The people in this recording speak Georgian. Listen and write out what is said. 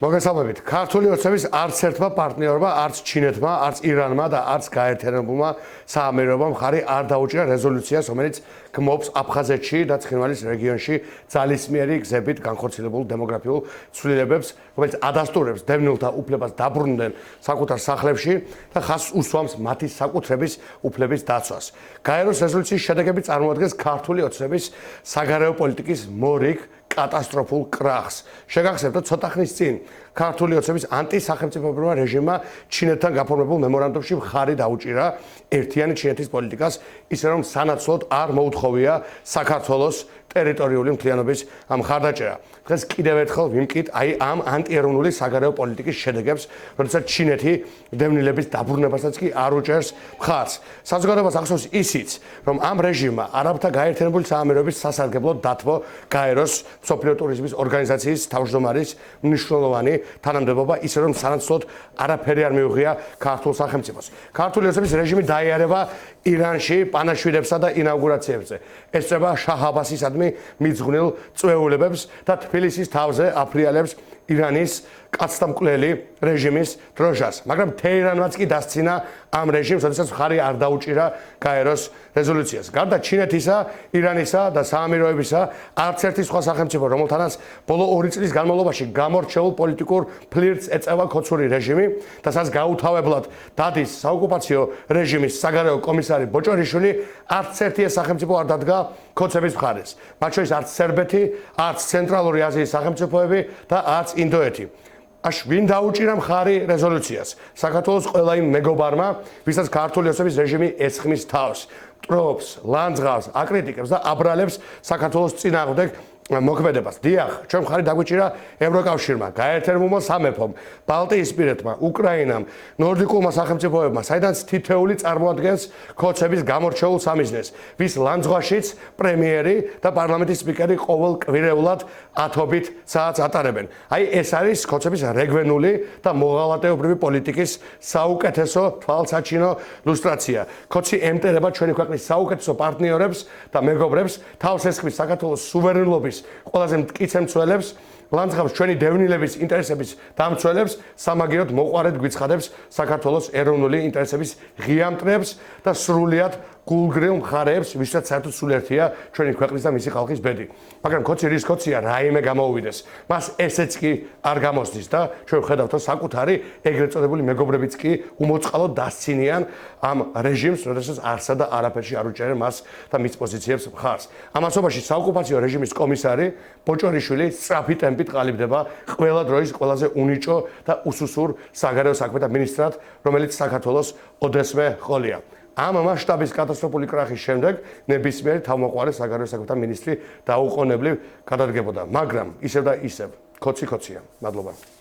მოგესალმებით. ქართული ოცნების არც ერთმა პარტნიორმა, არც ჩინეთმა, არც ირანმა და არც გაერთიანებულმა საამიროებამ მხარი არ დაუჭირა რეზოლუციას, რომელიც გმობს აფხაზეთში და ცხინვალის რეგიონში ძალისმიერი გზებით განხორციელებულ დემოგრაფიულ ცვლილებებს, რომელიც ადასტურებს დევნილთა უფლებას დაბრუნდნენ საკუთარ სახლებში და ხაზს უსვამს მათი საკუთრების უფლების დაცვას. გაეროს რეზოლუციის შედეგები წარმოადგენს ქართული ოცნების საგარეო პოლიტიკის მორიგ კატასტროფულ კრახს. შეგახსენებთ, რომ ცოტა ხნის წინ ქართული ოცნების ანტისახელმწიფოებრივმა რეჟიმმა ჩინეთთან გაფორმებულ მემორანდუმში მხარი დაუჭირა ერთიანი ჩინეთის პოლიტიკას, ისე რომ სანაცვლოდ არ მოუთხოვია საქართველოს ტერიტორიული მთლიანობის მხარდაჭერა. დღეს კიდევ ერთხელ ვიმკით ამ ანტიეროვნული საგარეო პოლიტიკის შედეგებს, როდესაც ჩინეთი დევნილების დაბრუნებასაც კი არ უჭერს მხარს. საზოგადოებას ახსოვს ისიც, რომ ამ რეჟიმმა არაბთა გაერთიანებული საამიროების სასარგებლოდ დათმო გაეროს მსოფლიო ტურიზმის ორგანიზაციის თავმჯდომარის მნიშვნელოვანი თანამდებობა, ისე რომ სანაცვლოდ არაფერი არ მიუღია ქართულ სახელმწიფოს. ქართული ოცნების რეჟიმი დაიარება ირანში პანაშვიდებსა და ინაუგურაციებზე. ესწრება შაჰ აბასისადმი მიძღვნილ წვეულებებს და თბილისის თავზე აფრიალებს ირანის კაცთამკვლელი რეჟიმის დროჟას. მაგრამ თეირანმაც კი დასცინა ამ რეჟიმს, როდესაც მხარი არ დაუჭირა გაეროს რეზოლუციას. გარდა ჩინეთისა, ირანისა და საამიროებისა, არც ერთი სხვა სახელმწიფო, რომელთანაც ბოლო 2 წლის განმავლობაში გამორჩეულ პოლიტიკურ ფლირტს ეწევა ქოცური რეჟიმი და სადაც გაუთავებლად დადის საოკუპაციო რეჟიმის საგარეო კომისარი ბოჭორიშვილი, არც ერთი ეს სახელმწიფო არ დადგა ქოცების მხარეს. მათ შორის არც სერბეთი, არც ცენტრალური აზიის სახელმწიფოები და არც ინდოეთი. ვინ დაუჭირა მხარი რეზოლუციას? საქართველოს ყველა იმ მეგობარმა, ვისაც ქართული ოცნების რეჟიმი ესხმის თავს, მტრობს, ლანძღავს, აკრიტიკებს და აბრალებს საქართველოს წინააღმდეგ მოქმედებას. დიახ, ჩვენ მხარი დაგვიჭირა ევროკავშირმა, გაერთიანებულმა სამეფომ, ბალტიისპირეთმა, უკრაინამ, ნორდიკულმა სახელმწიფოებმა, საიდანაც თითეული წარმოადგენს ქოცების გამორჩეულ სამიზნეს, ვის ლანძღვაშიც პრემიერი და პარლამენტის სპიკერი ყოველ კვირეულად 10-ობით საათს ატარებენ. აი ეს არის ქოცების რეგვენული და მოღალატეობრივი პოლიტიკის საუკეთესო თვალსაჩინო ლუსტრაცია. ქოცი ემტერება ჩვენი ქვეყნის საუკეთესო პარტნიორებს და მეგობრებს, თავს ესხმის საქართველოს სუვერენობის ყველაზე მტკიცემცველებს, ლანძღავს ჩვენი დევნილების ინტერესების დამცველებს, სამაგიეროდ მოყვარედ გვიცხადებს საქართველოს ეროვნული ინტერესების ღიამტრებს და სრულიად გულგრილ მხარეებს, ვისაც საერთოდ სულერთია ჩვენი ქვეყნის და მისი ხალხის ბედი. მაგრამ ქოცი რის ქოცია რაიმე გამოუვიდეს, მას ესეც კი არ გამოსდის და ჩვენ ვხედავთ, რომ საკუთარი ეგრეთ წოდებული მეგობრებიც კი უმოწყალოდ დასცინიან ამ რეჟიმს, როდესაც არსა და არაფერში არ უჭერენ მას და მის პოზიციებს მხარს. ამასობაში საოკუპაციო რეჟიმის კომისარი ბოჭორიშვილი სწრაფი ტემპით ყალიბდება ყველა დროის ყველაზე უნიჭო და უსუსურ საგარეო საქმეთა მინისტრად, რომელიც საქართველოს ოდესმე ყოლია. ამ მასშტაბის კატასტროფული კრახის შემდეგ ნებისმიერი თავმოყარე საგარეო საქმეთა მინისტრი დაუყოვნებლივ გადადგებოდა, მაგრამ ისევ და ისევ ქოცი ქოცია. მადლობა.